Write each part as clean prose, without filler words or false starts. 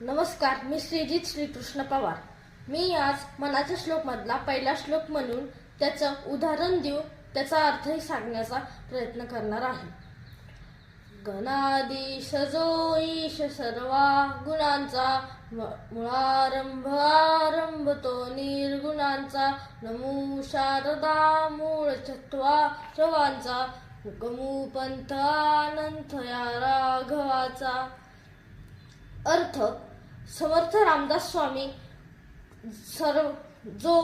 नमस्कार, मी श्रीजित श्रीकृष्ण पवार. मी आज मनाच्या श्लोक मधला पहिला श्लोक म्हणून त्याचं उदाहरण देऊन त्याचा अर्थही सांगण्याचा प्रयत्न करणार आहे. गणाधीश जो ईश सर्वा गुणांचा, मुळारंभ आरंभ तो निर्गुणांचा, नमो शारदा मूळ चत्वा सर्वांचा, गमू पंथ अनंत या राघवाचा. अर्थ: समर्थ रामदास स्वामी जो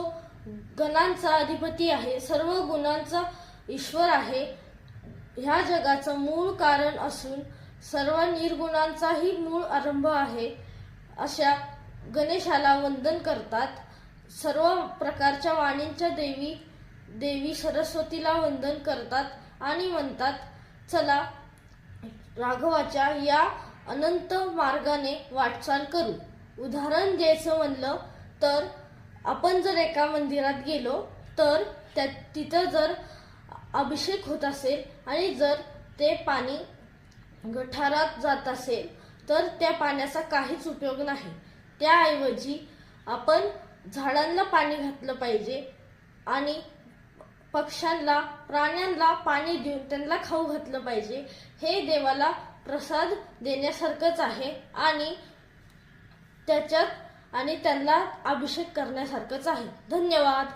गणांचा अधिपती आहे, सर्व गुणांचा ईश्वर आहे, ह्या जगाचं मूळ कारण असून सर्व निर्गुणांचाही मूळ आरंभ आहे, अशा गणेशाला वंदन करतात. सर्व प्रकारच्या वाणींच्या देवी सरस्वतीला वंदन करतात आणि म्हणतात, चला राघवाच्या या अनंत मार्गाने वाटचाल करू. उदाहरण द्यायचं म्हणलं तर आपण जर एका मंदिरात गेलो तर तिथं जर अभिषेक होत असेल आणि जर ते पाणी गटारात जात असेल तर त्या पाण्याचा काहीच उपयोग नाही. त्याऐवजी आपण झाडांना पाणी घातलं पाहिजे आणि पक्ष्यांना, प्राण्यांना पाणी देऊन त्यांना खाऊ घातलं पाहिजे. हे देवाला प्रसाद देण्यासारखंच आहे आणि त्यांना अभिषेक करण्यासारखंच आहे. धन्यवाद.